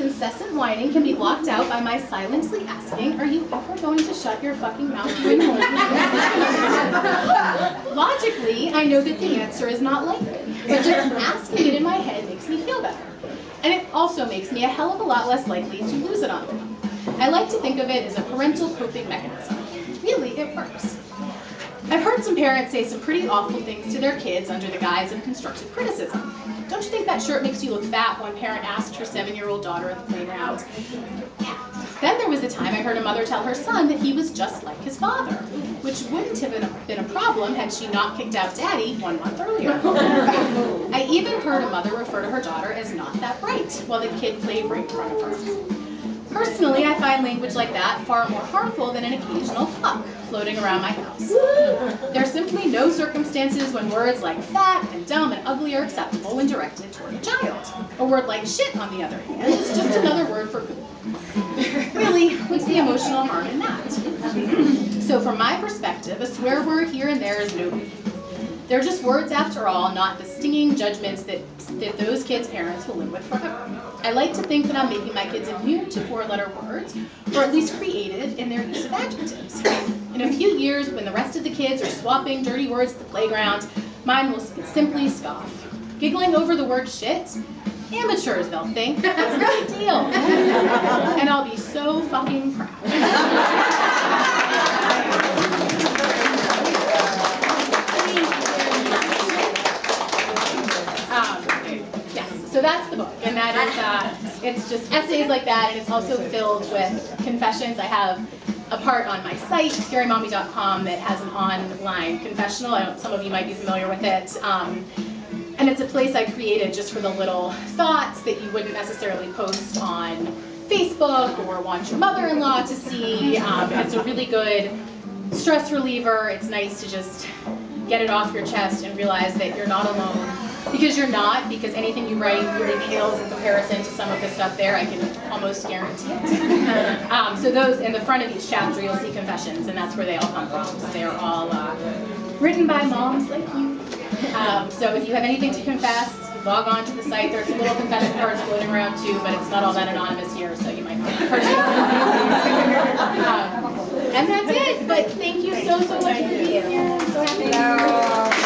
incessant whining can be blocked out by my silently asking, are you ever going to shut your fucking mouth, you annoying? Logically, I know that the answer is not likely, but just asking it in my head makes me feel better. And it also makes me a hell of a lot less likely to lose it on them. I like to think of it as a parental coping mechanism. Really, it works. I've heard some parents say some pretty awful things to their kids under the guise of constructive criticism. Don't you think that shirt makes you look fat? One parent asked her 7-year-old daughter at the playground. Yeah. Then there was a time I heard a mother tell her son that he was just like his father, which wouldn't have been a problem had she not kicked out Daddy 1 month earlier. I even heard a mother refer to her daughter as not that bright while the kid played right in front of her. Personally, I find language like that far more harmful than an occasional fuck floating around my house. There's simply no circumstances when words like fat and dumb and ugly are acceptable when directed toward a child. A word like shit, on the other hand, is just another word for poop. Really, what's the emotional harm in that? So from my perspective, a swear word here and there is no biggie. They're just words after all, not the stinging judgments that those kids' parents will live with forever. I like to think that I'm making my kids immune to 4-letter words, or at least creative in their use of adjectives. In a few years, when the rest of the kids are swapping dirty words at the playground, mine will simply scoff. Giggling over the word shit? Amateurs, they'll think. That's no big deal. And I'll be so fucking proud. So that's the book, and that is, it's just essays like that, and it's also filled with confessions. I have a part on my site, scarymommy.com, that has an online confessional. Some of you might be familiar with it. And it's a place I created just for the little thoughts that you wouldn't necessarily post on Facebook or want your mother-in-law to see. It's a really good stress reliever. It's nice to just get it off your chest and realize that you're not alone. Because you're not, because anything you write really pales in comparison to some of the stuff there, I can almost guarantee it. So those, in the front of each chapter, you'll see confessions, and that's where they all come from. So they're all written by moms like you. So if you have anything to confess, log on to the site. There's some little confession cards floating around too, but it's not all that anonymous here, so you might purchase and that's it. But thank you so much for being here. I'm so happy to be here.